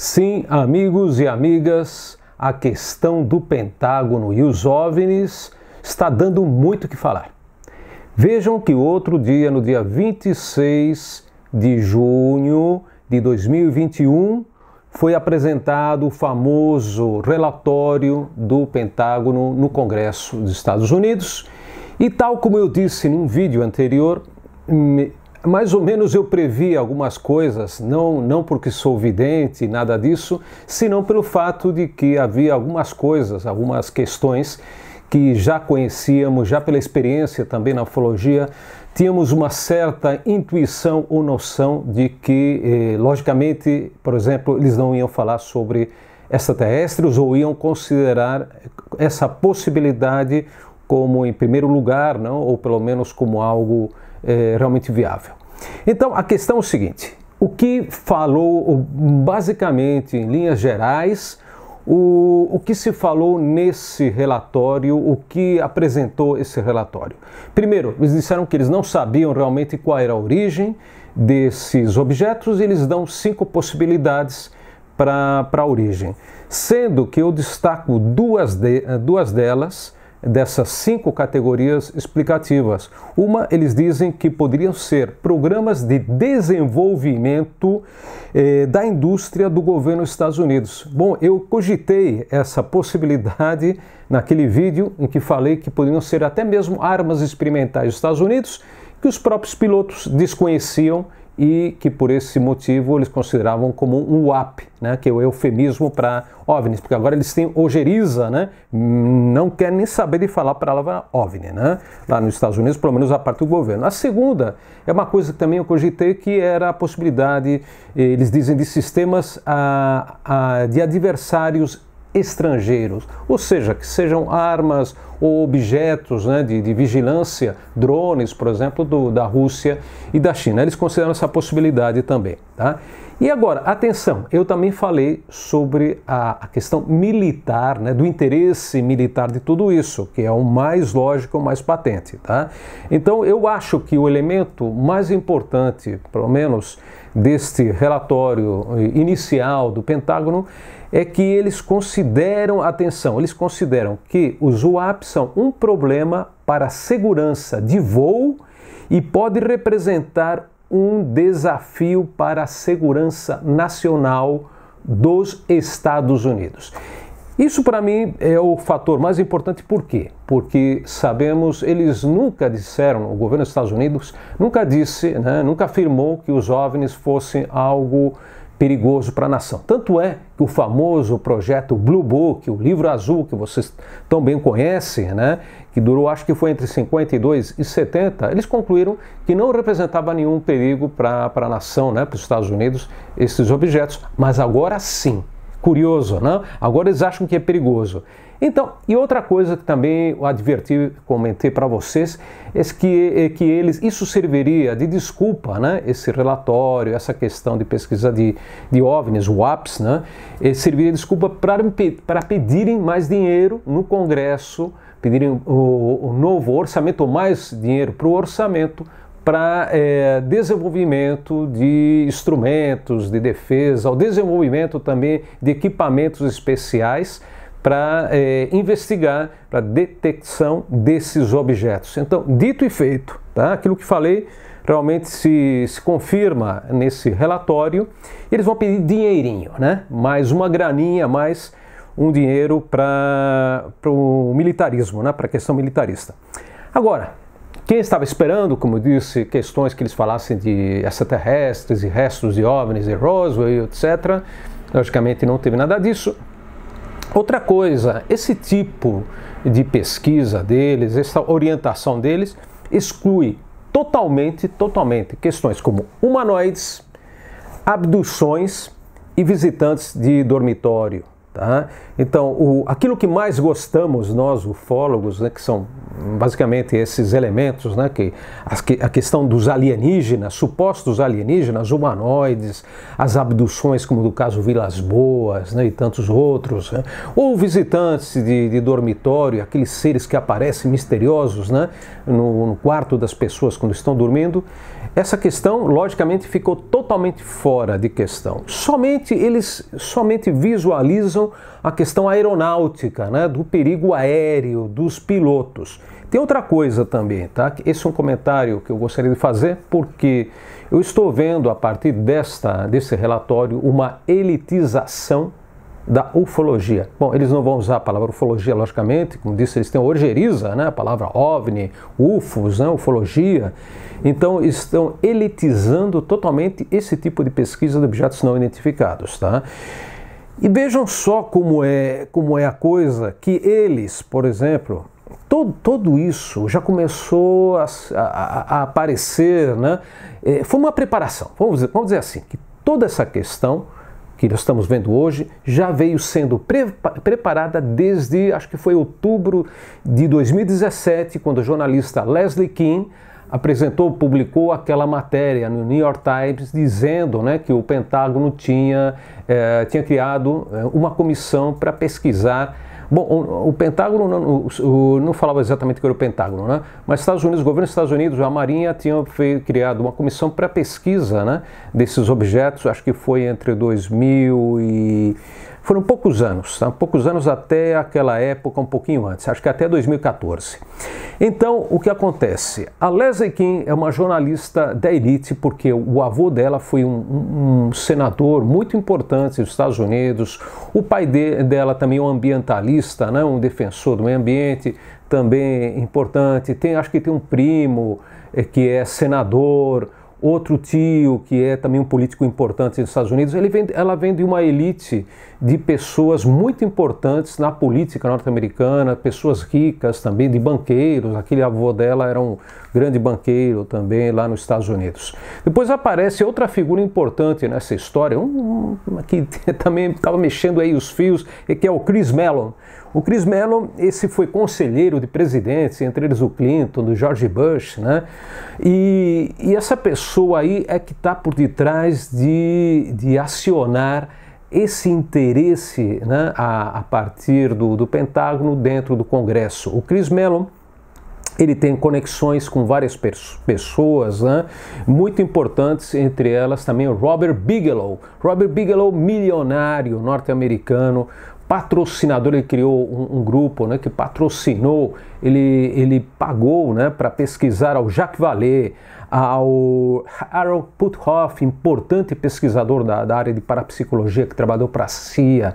Sim, amigos e amigas, a questão do Pentágono e os OVNIs está dando muito o que falar. Vejam que outro dia, no dia 26 de junho de 2021, foi apresentado o famoso relatório do Pentágono no Congresso dos Estados Unidos. E tal como eu disse num vídeo anterior, mais ou menos eu previ algumas coisas, não porque sou vidente, nada disso, senão pelo fato de que havia algumas coisas, algumas questões que já conhecíamos, já pela experiência também na ufologia, tínhamos uma certa intuição ou noção de que, logicamente, por exemplo, eles não iam falar sobre extraterrestres ou iam considerar essa possibilidade como em primeiro lugar, não? Ou pelo menos como algo realmente viável. Então, a questão é o seguinte: o que falou, basicamente, em linhas gerais, o que se falou nesse relatório, o que apresentou esse relatório? Primeiro, eles disseram que eles não sabiam realmente qual era a origem desses objetos e eles dão 5 possibilidades para a origem, sendo que eu destaco duas delas, dessas 5 categorias explicativas. Uma, eles dizem que poderiam ser programas de desenvolvimento da indústria do governo dos Estados Unidos. Bom, eu cogitei essa possibilidade naquele vídeo em que falei que poderiam ser até mesmo armas experimentais dos Estados Unidos que os próprios pilotos desconheciam e que por esse motivo eles consideravam como um UAP, né, que é o eufemismo para OVNIs, porque agora eles têm ojeriza, né, não quer nem saber de falar a palavra OVNI, né, lá nos Estados Unidos, pelo menos a parte do governo. A segunda é uma coisa que também eu cogitei, que era a possibilidade, eles dizem, de sistemas de adversários estrangeiros, ou seja, que sejam armas ou objetos, né, de vigilância, drones, por exemplo, da Rússia e da China. Eles consideram essa possibilidade também, tá? E agora, atenção, eu também falei sobre a questão militar, né, do interesse militar de tudo isso, que é o mais lógico, o mais patente, tá? Então, eu acho que o elemento mais importante, pelo menos deste relatório inicial do Pentágono, é que eles consideram, atenção, eles consideram que os UAPs são um problema para a segurança de voo e pode representar um desafio para a segurança nacional dos Estados Unidos. Isso para mim é o fator mais importante. Por quê? Porque sabemos, eles nunca disseram, o governo dos Estados Unidos nunca disse, né, nunca afirmou que os OVNIs fossem algo perigoso para a nação. Tanto é que o famoso projeto Blue Book, o livro azul que vocês tão bem conhecem, né, que durou, acho que foi entre 52 e 70, eles concluíram que não representava nenhum perigo para a nação, né, para os Estados Unidos, esses objetos. Mas agora sim, curioso, não? Agora eles acham que é perigoso. Então, e outra coisa que também eu adverti, comentei para vocês, é que isso serviria de desculpa, né? Esse relatório, essa questão de pesquisa de OVNIs, UAPs, né? Serviria de desculpa para pedirem mais dinheiro no Congresso, pedirem o novo orçamento, ou mais dinheiro para o orçamento, para desenvolvimento de instrumentos de defesa, o desenvolvimento também de equipamentos especiais para investigar, para detecção desses objetos. Então, dito e feito, tá? Aquilo que falei realmente se confirma nesse relatório. Eles vão pedir dinheirinho, né? Mais uma graninha, mais um dinheiro para o militarismo, né? Para a questão militarista. Agora, quem estava esperando, como eu disse, questões que eles falassem de extraterrestres e restos de OVNIs e Roswell, etc., logicamente não teve nada disso. Outra coisa, esse tipo de pesquisa deles, essa orientação deles, exclui totalmente questões como humanoides, abduções e visitantes de dormitório. Tá? Então, aquilo que mais gostamos nós, ufólogos, né, que são basicamente esses elementos, né, a questão dos alienígenas, supostos alienígenas, humanoides, as abduções, como no caso Vilas Boas, né, e tantos outros, né, ou visitantes de dormitório, aqueles seres que aparecem misteriosos, né, no quarto das pessoas quando estão dormindo. essa questão, logicamente, ficou totalmente fora de questão. Eles somente visualizam a questão aeronáutica, né, do perigo aéreo, dos pilotos. Tem outra coisa também, tá? Esse é um comentário que eu gostaria de fazer, porque eu estou vendo, a partir desse relatório, uma elitização da ufologia. Bom, eles não vão usar a palavra ufologia, logicamente, como disse, eles têm ojeriza, né? A palavra OVNI, UFOs, né? Ufologia. Então, estão elitizando totalmente esse tipo de pesquisa de objetos não identificados, tá? E vejam só como é a coisa que eles, por exemplo, todo isso já começou a aparecer, né? Foi uma preparação, vamos dizer assim, que toda essa questão que nós estamos vendo hoje já veio sendo preparada desde, acho que foi outubro de 2017, quando o jornalista Leslie Kean publicou aquela matéria no New York Times dizendo, né, que o Pentágono tinha criado uma comissão para pesquisar. Bom, o Pentágono não falava exatamente o que era o Pentágono, né? Mas o governo dos Estados Unidos, a Marinha, tinha criado uma comissão para pesquisa, né, desses objetos, acho que foi entre 2000 e... Foram poucos anos, tá? Poucos anos até aquela época, um pouquinho antes, acho que até 2014. Então, o que acontece? A Leslie Kean é uma jornalista da elite, porque o avô dela foi um senador muito importante dos Estados Unidos, o pai dela também é um ambientalista, né? Um defensor do meio ambiente, também importante. Acho que tem um primo que é senador, outro tio que é também um político importante nos Estados Unidos. Ela vem de uma elite de pessoas muito importantes na política norte-americana, pessoas ricas também, de banqueiros. Aquele avô dela era um grande banqueiro também lá nos Estados Unidos. Depois aparece outra figura importante nessa história, que também estava mexendo aí os fios, que é o Chris Mellon. O Chris Mellon, esse foi conselheiro de presidentes, entre eles o Clinton, do George Bush, né? E essa pessoa aí é que está por detrás de acionar esse interesse, né, a partir do Pentágono dentro do Congresso. O Chris Mellon, ele tem conexões com várias pessoas, né, muito importantes, entre elas também o Robert Bigelow. Robert Bigelow, milionário norte-americano, patrocinador. Ele criou um grupo, né, que patrocinou, ele pagou, né, para pesquisar ao Jacques Vallée, ao Harold Puthoff, importante pesquisador da área de parapsicologia, que trabalhou para a CIA.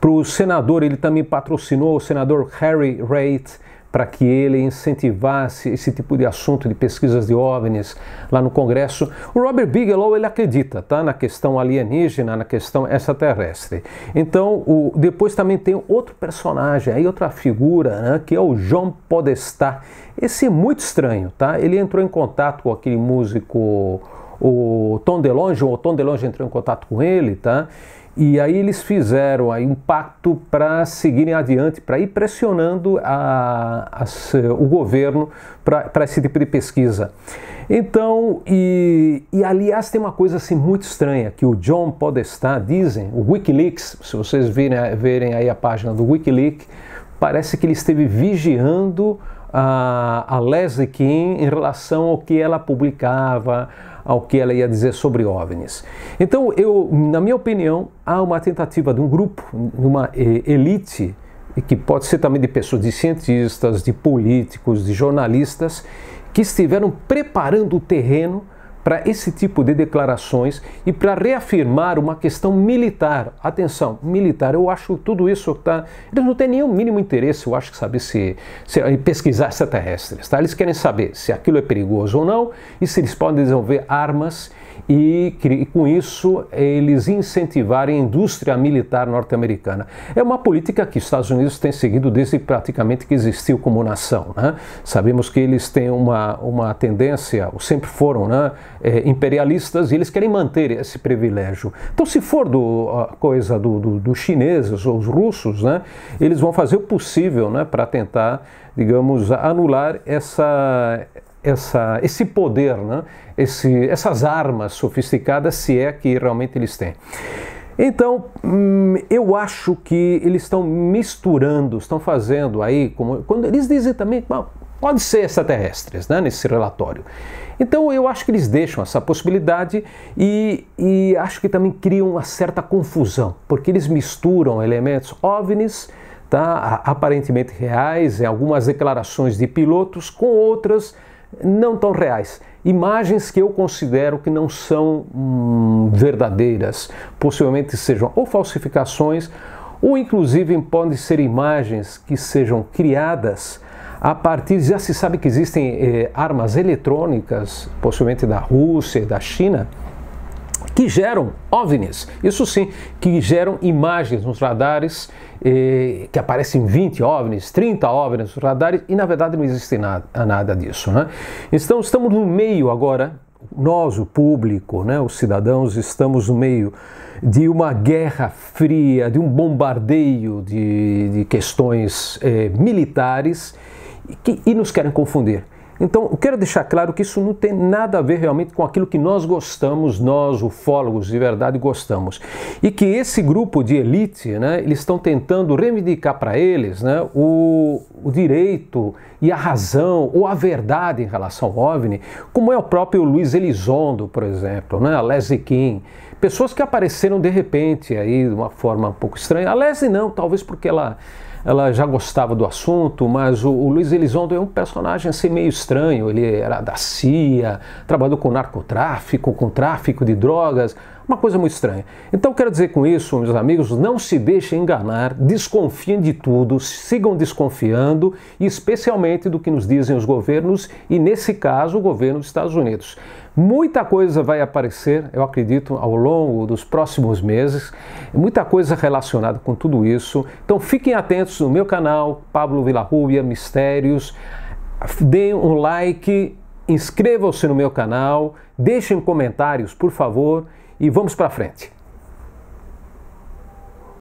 Para o senador, ele também patrocinou o senador Harry Reid, para que ele incentivasse esse tipo de assunto de pesquisas de OVNIs lá no Congresso. O Robert Bigelow, ele acredita, tá, na questão alienígena, na questão extraterrestre. Então, depois também tem outro personagem, aí outra figura, né, que é o John Podesta. Esse é muito estranho, tá? Ele entrou em contato com aquele músico, o Tom DeLonge, o Tom DeLonge entrou em contato com ele, tá? E aí eles fizeram aí um pacto para seguirem adiante, para ir pressionando o governo para esse tipo de pesquisa. Então, aliás, tem uma coisa assim muito estranha, que o John Podesta, dizem, o Wikileaks, se vocês verem aí a página do Wikileaks, parece que ele esteve vigiando a Leslie Kean em relação ao que ela publicava, ao que ela ia dizer sobre OVNIs. Então, na minha opinião, há uma tentativa de um grupo, de uma elite, que pode ser também de pessoas, de cientistas, de políticos, de jornalistas, que estiveram preparando o terreno para esse tipo de declarações e para reafirmar uma questão militar. Atenção, militar, eu acho tudo isso, tá? Eles não têm nenhum mínimo interesse, eu acho, que saber se pesquisar extraterrestres, tá? Eles querem saber se aquilo é perigoso ou não e se eles podem desenvolver armas e com isso eles incentivarem a indústria militar norte-americana. É uma política que os Estados Unidos têm seguido desde praticamente que existiu como nação, né? Sabemos que eles têm uma tendência, ou sempre foram, né, imperialistas, e eles querem manter esse privilégio. Então, se for coisa dos chineses ou os russos, né, eles vão fazer o possível, né, para tentar, digamos, anular esse poder, né? Essas armas sofisticadas, se é que realmente eles têm. Então, eu acho que eles estão misturando, estão fazendo aí, quando eles dizem também, Pode ser extraterrestres, né, nesse relatório. Então eu acho que eles deixam essa possibilidade e acho que também criam uma certa confusão, porque eles misturam elementos OVNIs, tá, aparentemente reais, em algumas declarações de pilotos, com outras não tão reais. Imagens que eu considero que não são verdadeiras, possivelmente sejam ou falsificações, ou inclusive podem ser imagens que sejam criadas a partir, já se sabe que existem armas eletrônicas, possivelmente da Rússia e da China, que geram OVNIs, isso sim, que geram imagens nos radares, que aparecem 20 OVNIs, 30 OVNIs nos radares, e na verdade não existe nada disso, né? Então estamos no meio agora, nós, o público, né, os cidadãos, estamos no meio de uma guerra fria, de um bombardeio de questões militares, e nos querem confundir. Então, eu quero deixar claro que isso não tem nada a ver realmente com aquilo que nós gostamos, nós, ufólogos de verdade, gostamos. E que esse grupo de elite, né, eles estão tentando reivindicar para eles, né, o direito e a razão ou a verdade em relação ao OVNI, como é o próprio Luiz Elizondo, por exemplo, né, a Leslie Kean. Pessoas que apareceram de repente aí de uma forma um pouco estranha. A Leslie não, talvez porque ela já gostava do assunto, mas o Luiz Elizondo é um personagem assim meio estranho. Ele era da CIA, trabalhou com narcotráfico, com tráfico de drogas, uma coisa muito estranha. Então quero dizer com isso, meus amigos, não se deixem enganar, desconfiem de tudo, sigam desconfiando, e especialmente do que nos dizem os governos, e nesse caso o governo dos Estados Unidos. Muita coisa vai aparecer, eu acredito, ao longo dos próximos meses, muita coisa relacionada com tudo isso. Então fiquem atentos no meu canal, Pablo Villarrubia Mistérios, deem um like, inscrevam-se no meu canal, deixem comentários, por favor, e vamos para frente.